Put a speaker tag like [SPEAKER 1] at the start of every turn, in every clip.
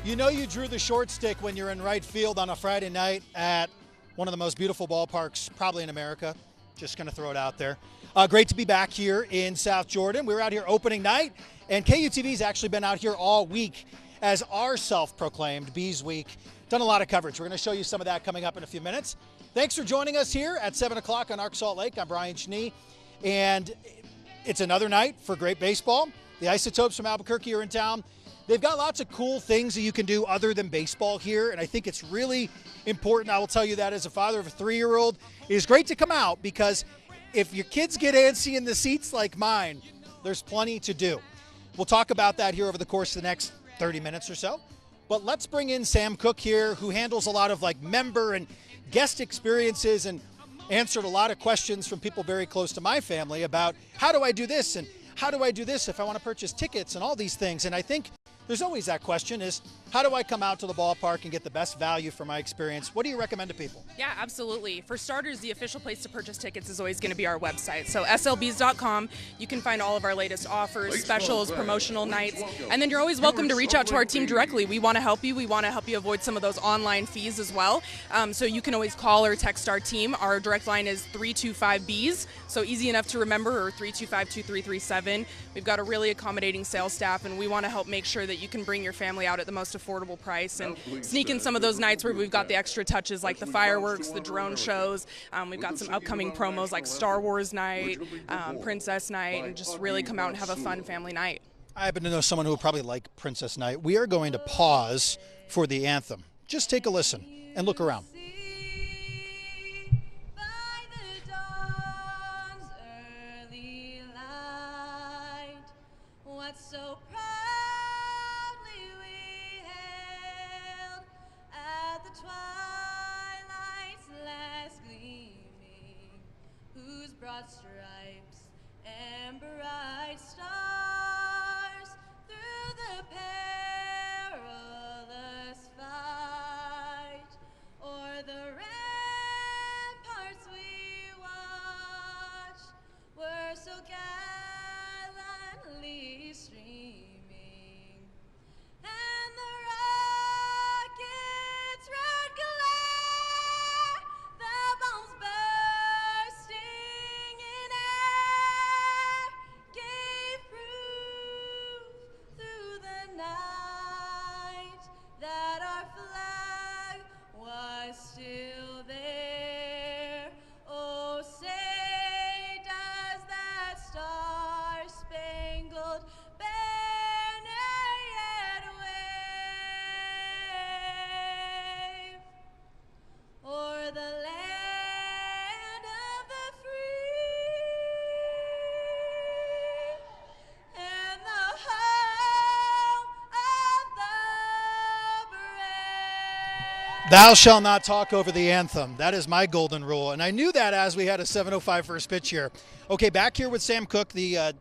[SPEAKER 1] You know you drew the short stick when you're in right field on a Friday night at one of the most beautiful ballparks probably in America. Just going to throw it out there. Great to be back here in South Jordan. We were out here opening night, and KUTV's actually been out here all week as our self-proclaimed Bees Week. Done a lot of coverage. We're going to show you some of that coming up in a few minutes. Thanks for joining us here at 7 o'clock on Arc Salt Lake. I'm Brian Schnee, and it's another night for great baseball. The Isotopes from Albuquerque are in town. They've got lots of cool things that you can do other than baseball here, and I think it's really important. I will tell you that as a father of a 3-year-old, it is great to come out because if your kids get antsy in the seats like mine, there's plenty to do. We'll talk about that here over the course of the next 30 minutes or so. But let's bring in Sam Cook here, who handles a lot of like member and guest experiences and answered a lot of questions from people very close to my family about how do I do this and how do I do this if I want to purchase tickets and all these things. And I think there's always that question is, how do I come out to the ballpark and get the best value for my experience? What do you recommend to people?
[SPEAKER 2] Yeah, absolutely. For starters, the official place to purchase tickets is always going to be our website. So slbs.com, you can find all of our latest offers, specials, promotional nights, and then you're always welcome to reach out to our team directly. We want to help you. We want to help you avoid some of those online fees as well. So you can always call or text our team. Our direct line is 325-BEES, so easy enough to remember, or 325-2337. We've got a really accommodating sales staff, and we want to help make sure that you can bring your family out at the most affordable price and sneak in some of those nights where we've got the extra touches like the fireworks, the drone shows. We've got some upcoming promos like Star Wars night, Princess night, and just really come out and have a fun family night.
[SPEAKER 1] I happen to know someone who will probably like Princess night. We are going to pause for the anthem. Just take a listen and look around.
[SPEAKER 3] So proudly we hailed at the twilight's last gleaming, whose broad stripes and bright stars through the perilous fight o'er the ramparts we watched were so gallantly streaming, and the rocket's red glare, the bombs bursting in
[SPEAKER 1] Thou shalt not talk over the anthem. That is my golden rule. And I knew that as we had a 7:05 first pitch here. Okay, back here with Sam Cook, the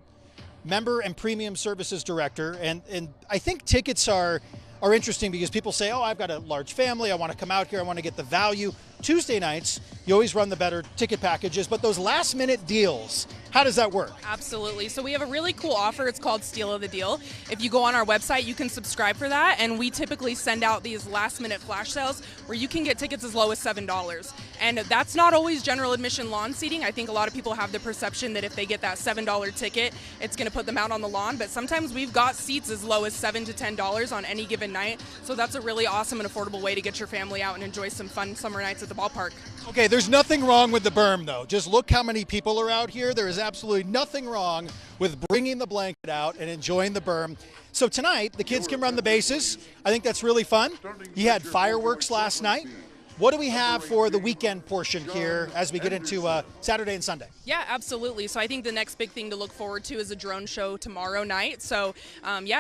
[SPEAKER 1] member and premium services director. And I think tickets are interesting because people say, oh, I've got a large family. I want to come out here. I want to get the value. Tuesday nights, you always run the better ticket packages, but those last minute deals, how does that work?
[SPEAKER 2] Absolutely. So we have a really cool offer. It's called Steal of the Deal. If you go on our website, you can subscribe for that, and we typically send out these last minute flash sales where you can get tickets as low as $7. And that's not always general admission lawn seating. I think a lot of people have the perception that if they get that $7 ticket, it's going to put them out on the lawn, but sometimes we've got seats as low as $7 to $10 on any given night. So that's a really awesome and affordable way to get your family out and enjoy some fun summer nights at the ballpark.
[SPEAKER 1] Okay, there's nothing wrong with the berm, though. Just look how many people are out here. There is absolutely nothing wrong with bringing the blanket out and enjoying the berm. So tonight, the kids can run the bases. I think that's really fun. You had fireworks last night. What do we have for the weekend portion here as we get into Saturday and Sunday?
[SPEAKER 2] Yeah, absolutely. So I think the next big thing to look forward to is a drone show tomorrow night. So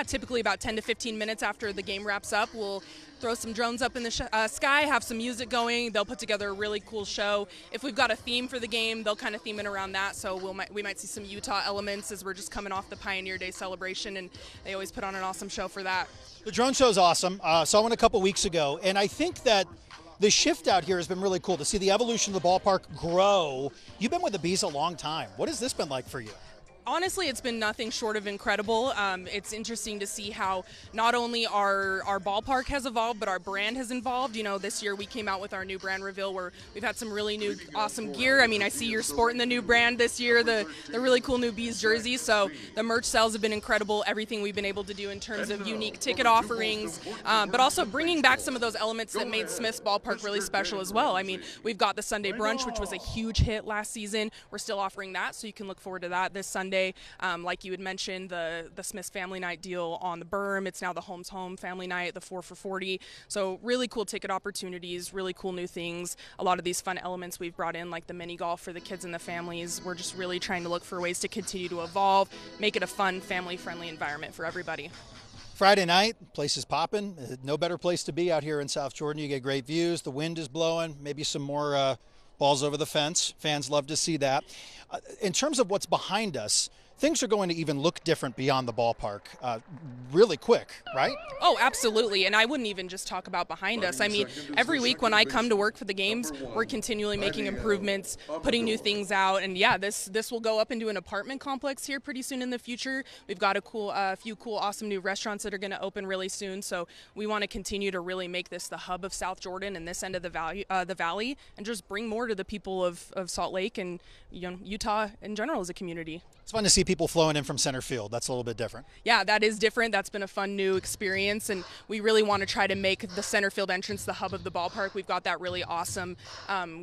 [SPEAKER 2] typically about 10 to 15 minutes after the game wraps up, we'll throw some drones up in the sky, have some music going. They'll put together a really cool show. If we've got a theme for the game, they'll kind of theme it around that. So we might see some Utah elements as we're just coming off the Pioneer Day celebration, and they always put on an awesome show for that.
[SPEAKER 1] The drone show is awesome. Saw one a couple weeks ago, and I think that the shift out here has been really cool to see the evolution of the ballpark grow. You've been with the Bees a long time. What has this been like for you?
[SPEAKER 2] Honestly, it's been nothing short of incredible. It's interesting to see how not only our ballpark has evolved, but our brand has evolved. You know, this year we came out with our new brand reveal where we've had some really new awesome gear. I mean, I see you're sporting the new brand this year, the really cool new Bees jersey. So the merch sales have been incredible. Everything we've been able to do in terms of unique ticket offerings, but also bringing back some of those elements that made Smith's Ballpark really special as well. I mean, we've got the Sunday brunch, which was a huge hit last season. We're still offering that, so you can look forward to that this Sunday. Like you had mentioned, the Smith's Family Night deal on the berm. It's now the Homes Home Family Night, the 4 for 40. So really cool ticket opportunities, really cool new things. A lot of these fun elements we've brought in, like the mini golf for the kids and the families. We're just really trying to look for ways to continue to evolve, make it a fun, family-friendly environment for everybody.
[SPEAKER 1] Friday night, place is popping. No better place to be out here in South Jordan. You get great views. The wind is blowing. Maybe some more balls over the fence. Fans love to see that. In terms of what's behind us, things are going to even look different beyond the ballpark really quick, right?
[SPEAKER 2] Oh, absolutely. And I wouldn't even just talk about behind us. I mean, every week when I come to work for the games, we're continually making improvements, putting new things out. And yeah, this will go up into an apartment complex here pretty soon in the future. We've got a few cool, awesome new restaurants that are going to open really soon. So we want to continue to really make this the hub of South Jordan and this end of the valley, and just bring more to the people of Salt Lake and Utah in general as a community.
[SPEAKER 1] It's fun to see people flowing in from center field. That's a little bit different.
[SPEAKER 2] Yeah, that is different. That's been a fun new experience, and we really want to try to make the center field entrance the hub of the ballpark. We've got that really awesome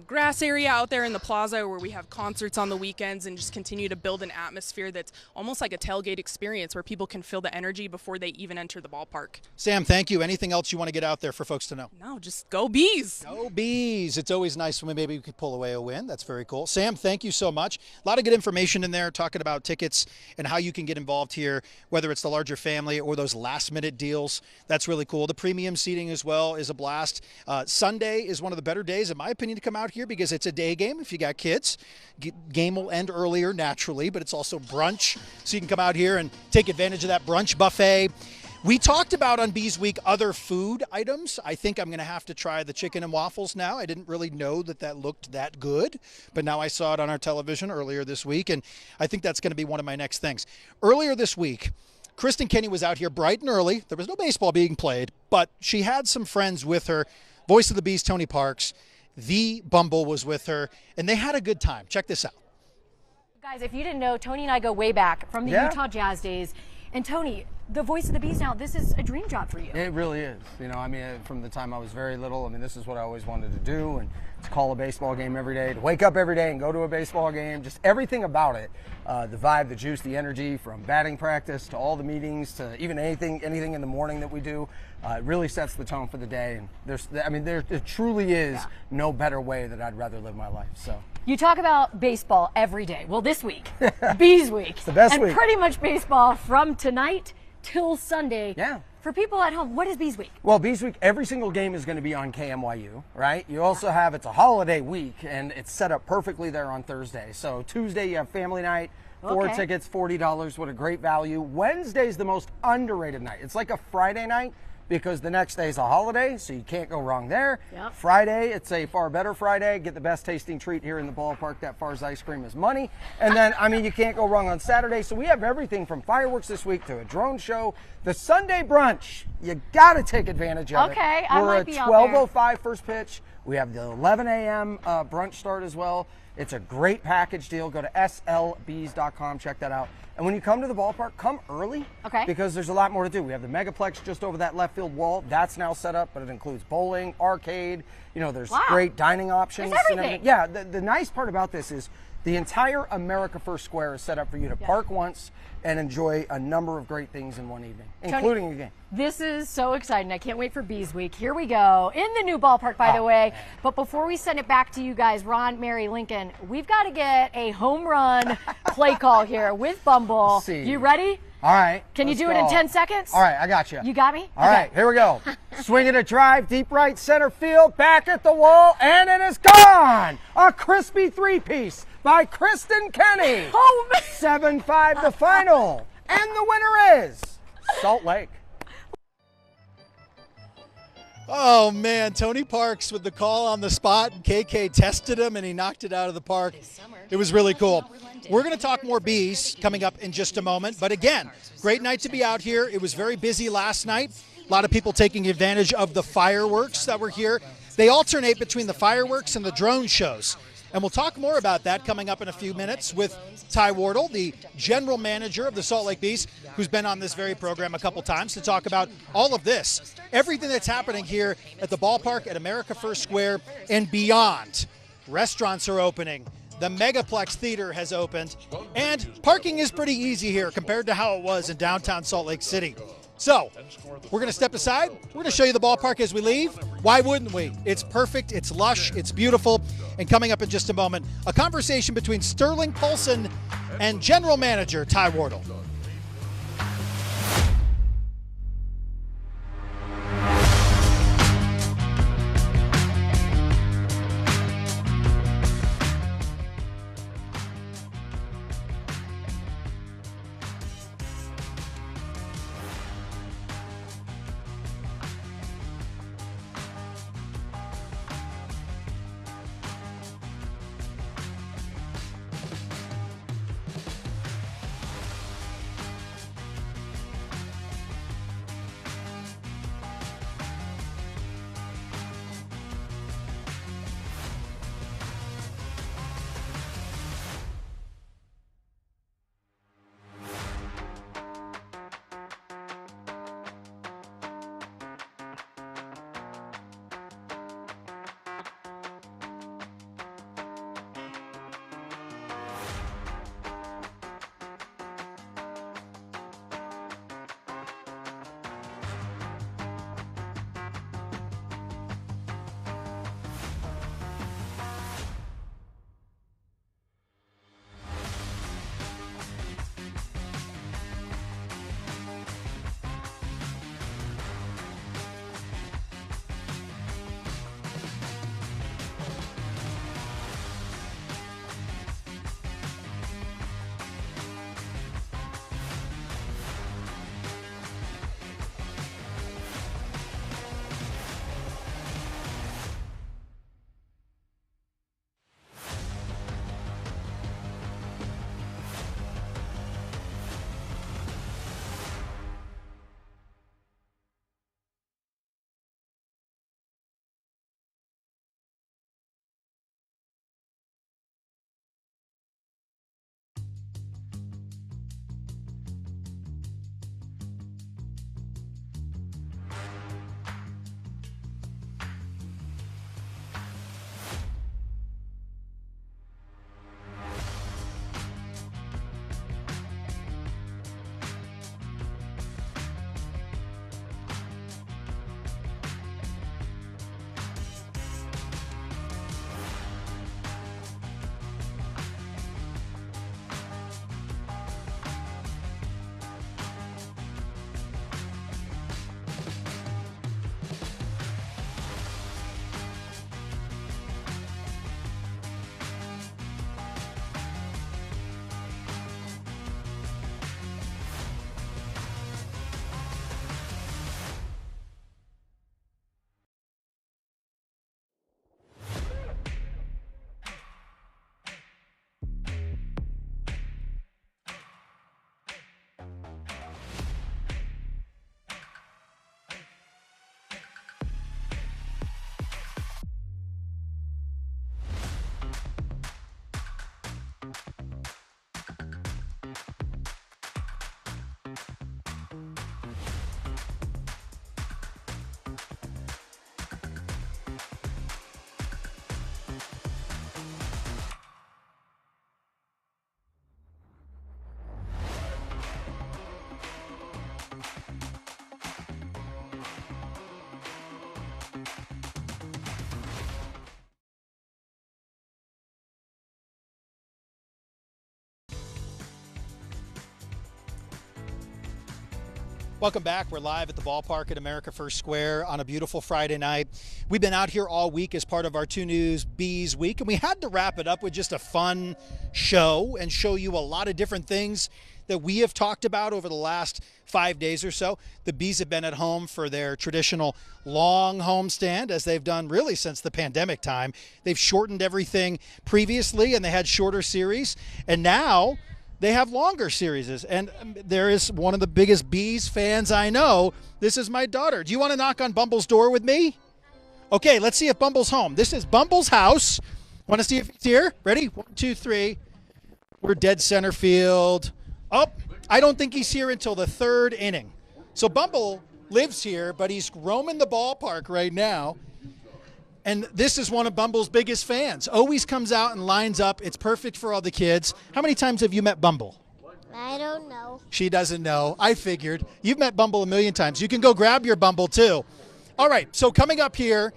[SPEAKER 2] grass area out there in the plaza where we have concerts on the weekends, and just continue to build an atmosphere that's almost like a tailgate experience where people can feel the energy before they even enter the ballpark.
[SPEAKER 1] Sam, thank you. Anything else you want to get out there for folks to know?
[SPEAKER 2] No, just go Bees.
[SPEAKER 1] Go Bees. It's always nice when maybe we could pull away a win. That's very cool. Sam, thank you so much. A lot of good information in there talking about tickets and how you can get involved here, whether it's the larger family or those last-minute deals. That's really cool. The premium seating as well is a blast. Sunday is one of the better days, in my opinion, to come out here because it's a day game if you got kids. Game will end earlier, naturally, but it's also brunch, so you can come out here and take advantage of that brunch buffet. We talked about on Bees Week other food items. I think I'm going to have to try the chicken and waffles now. I didn't really know that looked that good, but now I saw it on our television earlier this week, and I think that's going to be one of my next things. Earlier this week, Kristen Kenny was out here bright and early. There was no baseball being played, but she had some friends with her. Voice of the Bees, Tony Parks, the Bumble was with her, and they had a good time. Check this out.
[SPEAKER 4] Guys, if you didn't know, Tony and I go way back from the Utah Jazz days. And Tony, the Voice of the Bees now, this is a dream job for you.
[SPEAKER 5] It really is. You know, I mean, from the time I was very little, I mean, this is what I always wanted to do, and to call a baseball game every day, to wake up every day and go to a baseball game, just everything about it, the vibe, the juice, the energy, from batting practice to all the meetings to even anything in the morning that we do, it really sets the tone for the day. And there truly is no better way that I'd rather live my life. So.
[SPEAKER 4] You talk about baseball every day. Well, this week, Bees Week.
[SPEAKER 5] It's the best
[SPEAKER 4] and
[SPEAKER 5] week.
[SPEAKER 4] Pretty much baseball from tonight till Sunday.
[SPEAKER 5] Yeah.
[SPEAKER 4] For people at home, what is Bees Week?
[SPEAKER 5] Well, Bees Week, every single game is going to be on KMYU, right? You also have, it's a holiday week, and it's set up perfectly there on Thursday. So Tuesday, you have family night, 4
[SPEAKER 4] Okay.
[SPEAKER 5] tickets, $40. What a great value. Wednesday's the most underrated night. It's like a Friday night because the next day is a holiday, so you can't go wrong there.
[SPEAKER 4] Yep.
[SPEAKER 5] Friday, it's a far better Friday. Get the best tasting treat here in the ballpark. That Far's ice cream is money. And then, I mean, you can't go wrong on Saturday. So we have everything from fireworks this week to a drone show. The Sunday brunch, you got to take advantage of it.
[SPEAKER 4] Okay, I
[SPEAKER 5] We're
[SPEAKER 4] might
[SPEAKER 5] at
[SPEAKER 4] be out there.
[SPEAKER 5] 12:05 first pitch. We have the 11 a.m. Brunch start as well. It's a great package deal. Go to slbs.com, check that out. And when you come to the ballpark, come early.
[SPEAKER 4] Okay.
[SPEAKER 5] Because there's a lot more to do. We have the Megaplex just over that left field wall. That's now set up, but it includes bowling, arcade. You know, there's
[SPEAKER 4] Wow.
[SPEAKER 5] great dining options.
[SPEAKER 4] There's
[SPEAKER 5] and
[SPEAKER 4] everything.
[SPEAKER 5] Yeah, the nice part about this is the entire America First Square is set up for you to park once and enjoy a number of great things in one evening, including a game.
[SPEAKER 4] This is so exciting. I can't wait for Bees Week. Here we go. In the new ballpark, by the way. But before we send it back to you guys, Ron, Mary, Lincoln, we've got to get a home run play call here with Bumble.
[SPEAKER 5] Let's see.
[SPEAKER 4] You ready?
[SPEAKER 5] All right.
[SPEAKER 4] Can you
[SPEAKER 5] let's
[SPEAKER 4] do it in
[SPEAKER 5] go.
[SPEAKER 4] 10 seconds?
[SPEAKER 5] All right, I got you.
[SPEAKER 4] You got me?
[SPEAKER 5] All right, here we go. Swing it a drive, deep right center field, back at the wall, and it is gone. A crispy three-piece by Kristen Kenny.
[SPEAKER 4] Oh, man.
[SPEAKER 5] 7-5 the final. And the winner is Salt Lake.
[SPEAKER 1] Oh man, Tony Parks with the call on the spot. KK tested him and he knocked it out of the park. It was really cool. We're going to talk more bees coming up in just a moment. But again, great night to be out here. It was very busy last night. A lot of people taking advantage of the fireworks that were here. They alternate between the fireworks and the drone shows. And we'll talk more about that coming up in a few minutes with Ty Wardle, the general manager of the Salt Lake Bees, who's been on this very program a couple times to talk about all of this, everything that's happening here at the ballpark at America First Square and beyond. Restaurants are opening. The Megaplex Theater has opened. And parking is pretty easy here compared to how it was in downtown Salt Lake City. So, we're going to step aside. We're going to show you the ballpark as we leave. Why wouldn't we? It's perfect, it's lush, it's beautiful. And coming up in just a moment, a conversation between Sterling Paulson and General Manager Ty Wardle. Welcome back. We're live at the ballpark at America First Square on a beautiful Friday night. We've been out here all week as part of our 2 News Bees week, and we had to wrap it up with just a fun show and show you a lot of different things that we have talked about over the last 5 days or so. The Bees have been at home for their traditional long homestand, as they've done really since the pandemic time. They've shortened everything previously, and they had shorter series, and now they have longer series. And there is one of the biggest Bees fans I know. This is my daughter. Do you want to knock on Bumble's door with me? Okay, let's see if Bumble's home. This is Bumble's house. Want to see if he's here? Ready? 1, 2, 3. We're dead center field. Oh, I don't think he's here until the 3rd inning. So Bumble lives here, but he's roaming the ballpark right now. And this is one of Bumble's biggest fans. Always comes out and lines up. It's perfect for all the kids. How many times have you met Bumble?
[SPEAKER 6] I don't know.
[SPEAKER 1] She doesn't know. I figured. You've met Bumble a million times. You can go grab your Bumble too. All right, so coming up here,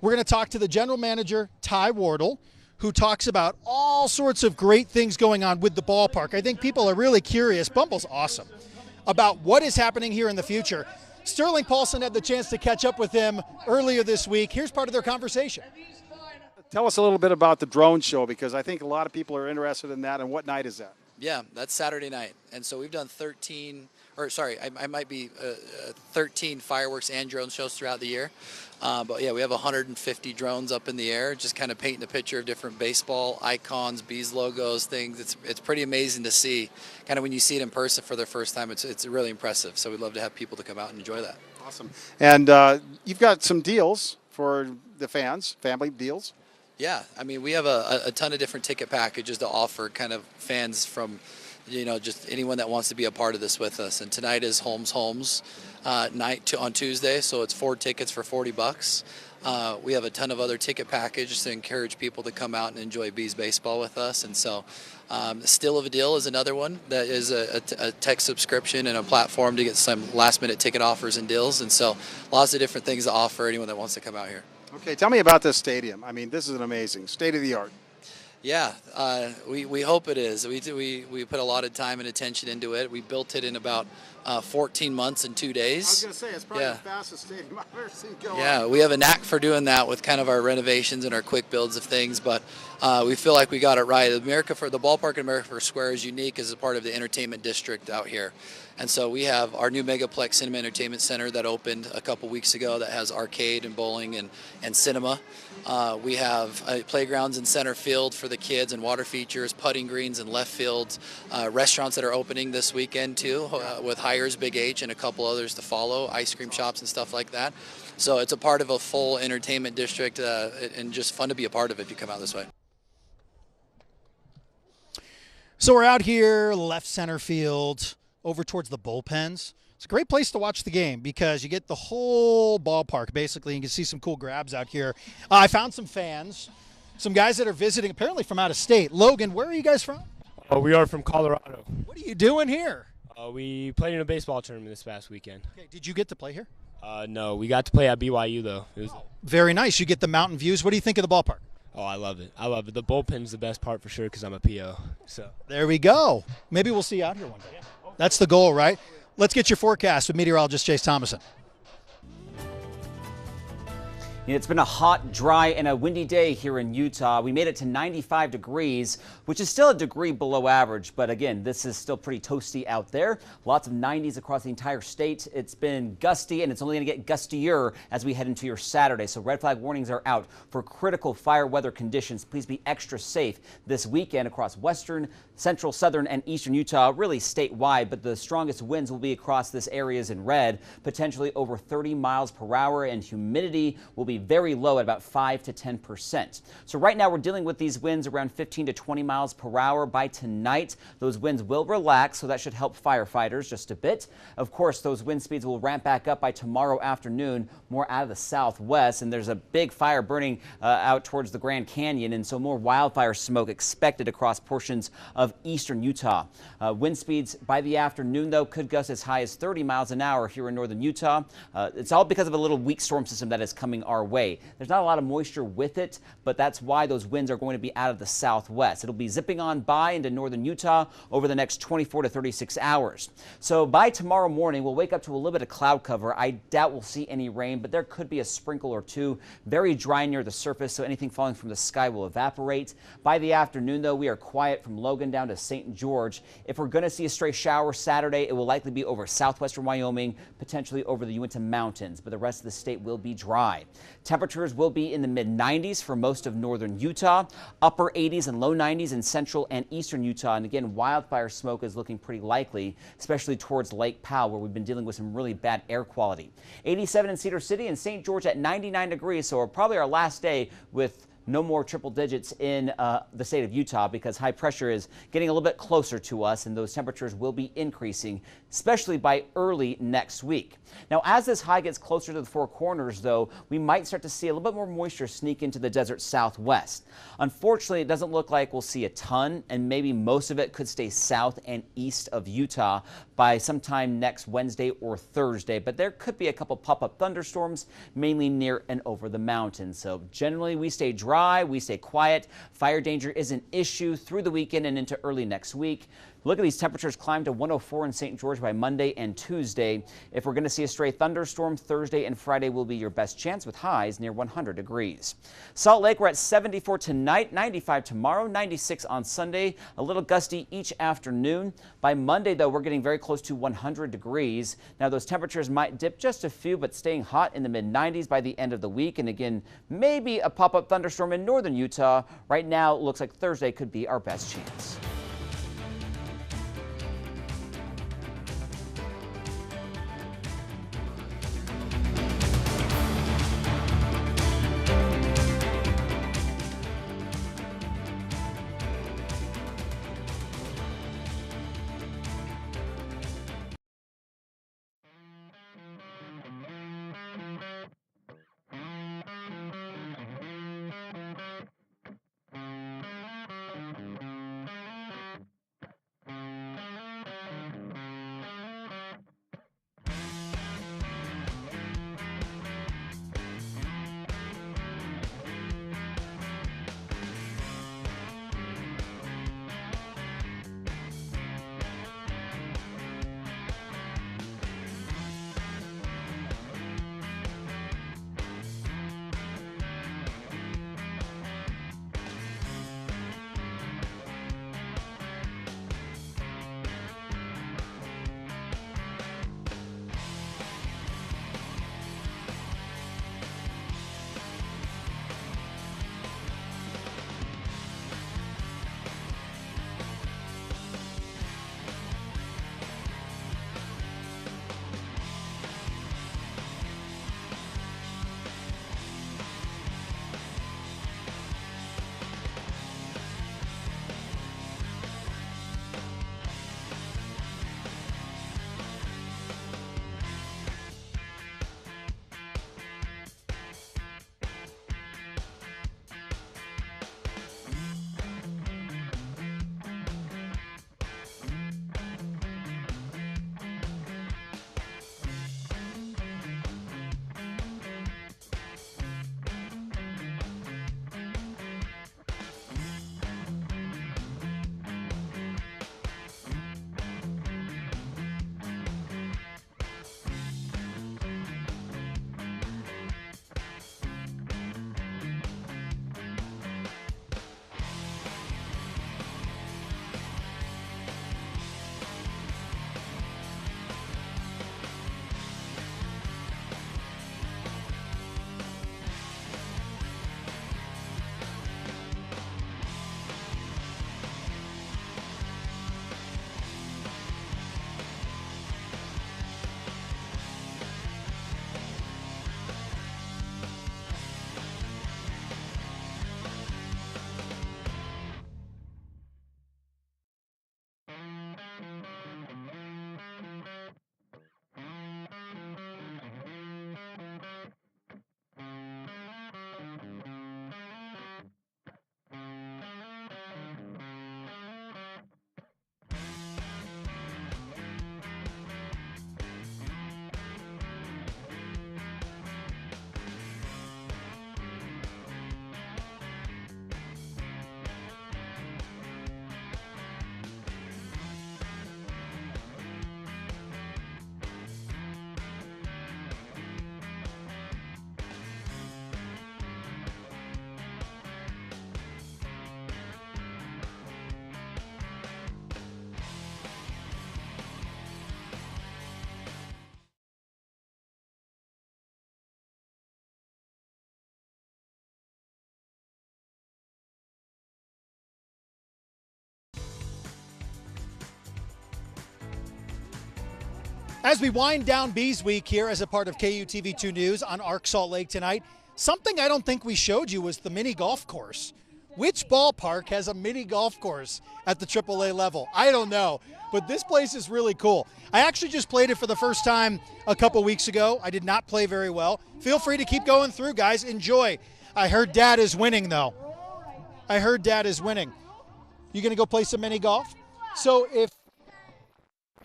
[SPEAKER 1] we're going to talk to the general manager, Ty Wardle, who talks about all sorts of great things going on with the ballpark. I think people are really curious. Bumble's awesome about what is happening here in the future. Sterling Paulson had the chance to catch up with him earlier this week. Here's part of their conversation.
[SPEAKER 7] Tell us a little bit about the drone show, because I think a lot of people are interested in that. And what night is that?
[SPEAKER 8] Yeah, that's Saturday night. And so we've done 13 fireworks and drone shows throughout the year. But yeah, we have 150 drones up in the air, just kind of painting a picture of different baseball icons, Bees logos, things. It's pretty amazing to see. Kind of when you see it in person for the first time, it's really impressive. So we'd love to have people to come out and enjoy that.
[SPEAKER 7] Awesome. And you've got some deals for the fans, family deals.
[SPEAKER 8] Yeah, I mean, we have a ton of different ticket packages to offer kind of fans from, just anyone that wants to be a part of this with us. And tonight is Homes night on Tuesday, so it's 4 tickets for $40. We have a ton of other ticket packages to encourage people to come out and enjoy Bees baseball with us. And so Still of a Deal is another one that is a tech subscription and a platform to get some last-minute ticket offers and deals. And so lots of different things to offer anyone that wants to come out here.
[SPEAKER 7] Okay, tell me about this stadium. I mean, this is an amazing, state-of-the-art.
[SPEAKER 8] Yeah, we hope it is. We put a lot of time and attention into it. We built it in about 14 months and 2 days.
[SPEAKER 7] I was going to say, it's probably the fastest stadium I've ever seen go
[SPEAKER 8] Yeah,
[SPEAKER 7] on.
[SPEAKER 8] we have a knack for doing that with kind of our renovations and our quick builds of things, but we feel like we got it right. The ballpark at America First Square is unique as a part of the entertainment district out here. And so we have our new Megaplex Cinema Entertainment Center that opened a couple weeks ago that has arcade and bowling and cinema. We have playgrounds in center field for the kids and water features, putting greens in left field, restaurants that are opening this weekend too, with Hires, Big H, and a couple others to follow, ice cream shops and stuff like that. So it's a part of a full entertainment district and just fun to be a part of if you come out this way.
[SPEAKER 1] So we're out here, left center field, over towards the bullpens. It's a great place to watch the game because you get the whole ballpark, basically. You can see some cool grabs out here. I found some fans, some guys that are visiting, apparently from out of state. Logan, where are you guys from?
[SPEAKER 9] We are from Colorado.
[SPEAKER 1] What are you doing here?
[SPEAKER 9] We played in a baseball tournament this past weekend.
[SPEAKER 1] Okay, did you get to play here?
[SPEAKER 9] No, we got to play at BYU, though. It was
[SPEAKER 1] Very nice. You get the mountain views. What do you think of the ballpark?
[SPEAKER 9] Oh, I love it. I love it. The bullpen's the best part for sure because I'm a PO. So
[SPEAKER 1] there we go. Maybe we'll see you out here one day. That's the goal, right? Let's get your forecast with meteorologist Chase Thomason.
[SPEAKER 10] It's been a hot, dry, and a windy day here in Utah. We made it to 95 degrees, which is still a degree below average. But again, this is still pretty toasty out there. Lots of 90s across the entire state. It's been gusty, and it's only going to get gustier as we head into your Saturday. So red flag warnings are out for critical fire weather conditions. Please be extra safe this weekend across western, central, southern, and eastern Utah, really statewide. But the strongest winds will be across this areas in red, potentially over 30 miles per hour, and humidity will be very low at about 5 to 10%. So right now we're dealing with these winds around 15 to 20 miles per hour. By tonight, those winds will relax, so that should help firefighters just a bit. Of course, those wind speeds will ramp back up by tomorrow afternoon, more out of the southwest, and there's a big fire burning out towards the Grand Canyon, and so more wildfire smoke expected across portions of eastern Utah. Wind speeds by the afternoon, though, could gust as high as 30 miles an hour here in northern Utah. It's all because of a little weak storm system that is coming our our way. There's not a lot of moisture with it, but that's why those winds are going to be out of the southwest. It'll be zipping on by into northern Utah over the next 24 to 36 hours. So by tomorrow morning, we'll wake up to a little bit of cloud cover. I doubt we'll see any rain, but there could be a sprinkle or two. Very dry near the surface, so anything falling from the sky will evaporate. By the afternoon, though, we are quiet from Logan down to St. George. If we're going to see a stray shower Saturday, it will likely be over southwestern Wyoming, potentially over the Uinta Mountains, but the rest of the state will be dry. Temperatures will be in the mid-90s for most of northern Utah, upper 80s and low 90s in central and eastern Utah. And again, wildfire smoke is looking pretty likely, especially towards Lake Powell, where we've been dealing with some really bad air quality. 87 in Cedar City and St. George at 99 degrees, so probably our last day with no more triple digits in the state of Utah, because high pressure is getting a little bit closer to us, and those temperatures will be increasing, especially by early next week. Now, as this high gets closer to the Four Corners, though, we might start to see a little bit more moisture sneak into the desert southwest. Unfortunately, it doesn't look like we'll see a ton, and maybe most of it could stay south and east of Utah by sometime next Wednesday or Thursday, but there could be a couple pop-up thunderstorms, mainly near and over the mountains. So generally, we stay dry, we stay quiet. Fire danger is an issue through the weekend and into early next week. Look at these temperatures climb to 104 in St. George by Monday and Tuesday. If we're going to see a stray thunderstorm, Thursday and Friday will be your best chance with highs near 100 degrees. Salt Lake, we're at 74 tonight, 95 tomorrow, 96 on Sunday, a little gusty each afternoon. By Monday, though, we're getting very close to 100 degrees. Now, those temperatures might dip just a few, but staying hot in the mid-90s by the end of the week. And again, maybe a pop-up thunderstorm in northern Utah. Right now, it looks like Thursday could be our best chance.
[SPEAKER 1] As we wind down Bees Week here as a part of KUTV2 News on Arc Salt Lake tonight, something I don't think we showed you was the mini golf course. Which ballpark has a mini golf course at the AAA level? I don't know, but this place is really cool. I actually just played it for the first time a couple weeks ago. I did not play very well. Feel free to keep going through, guys. Enjoy. I heard Dad is winning, though. I heard Dad is winning. You going to go play some mini golf? So if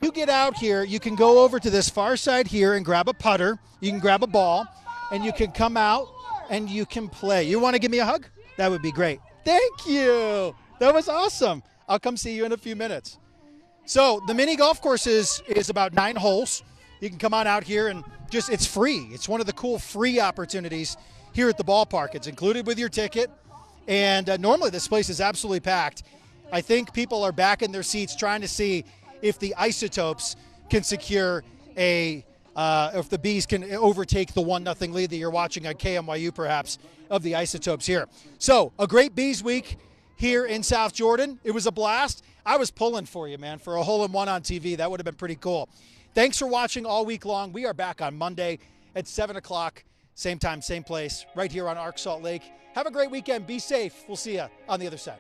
[SPEAKER 1] you get out here, you can go over to this far side here and grab a putter. You can grab a ball, and you can come out and you can play. You want to give me a hug? That would be great. Thank you. That was awesome. I'll come see you in a few minutes. So the mini golf course is about 9 holes. You can come on out here and it's free. It's one of the cool free opportunities here at the ballpark. It's included with your ticket. And normally this place is absolutely packed. I think people are back in their seats trying to see if the Isotopes can secure if the Bees can overtake the 1-0 lead that you're watching on KMYU perhaps of the Isotopes here. So a great Bees Week here in South Jordan. It was a blast. I was pulling for you, man, for a hole-in-one on TV. That would have been pretty cool. Thanks for watching all week long. We are back on Monday at 7 o'clock, same time, same place, right here on Arc Salt Lake. Have a great weekend. Be safe. We'll see you on the other side.